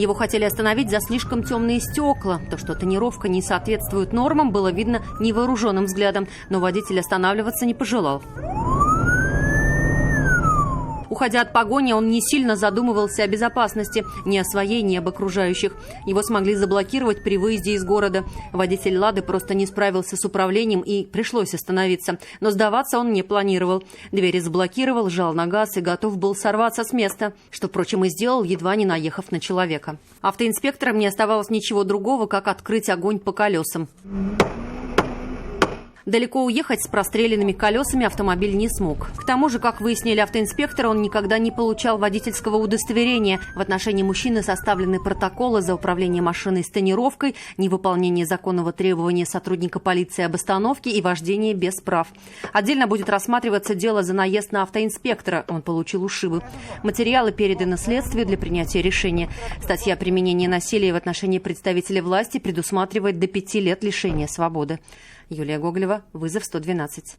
Его хотели остановить за слишком темные стекла. То, что тонировка не соответствует нормам, было видно невооруженным взглядом, но водитель останавливаться не пожелал. Уходя от погони, он не сильно задумывался о безопасности, ни о своей, ни об окружающих. Его смогли заблокировать при выезде из города. Водитель «Лады» просто не справился с управлением и пришлось остановиться. Но сдаваться он не планировал. Двери заблокировал, жал на газ и готов был сорваться с места, что, впрочем, и сделал, едва не наехав на человека. Автоинспекторам не оставалось ничего другого, как открыть огонь по колесам. Далеко уехать с простреленными колесами автомобиль не смог. К тому же, как выяснили автоинспекторы, он никогда не получал водительского удостоверения. В отношении мужчины составлены протоколы за управление машиной с тонировкой, невыполнение законного требования сотрудника полиции об остановке и вождение без прав. Отдельно будет рассматриваться дело за наезд на автоинспектора. Он получил ушибы. Материалы переданы следствию для принятия решения. Статья применения насилия в отношении представителей власти предусматривает до 5 лет лишения свободы. Юлия Гоголева, «Вызов 112».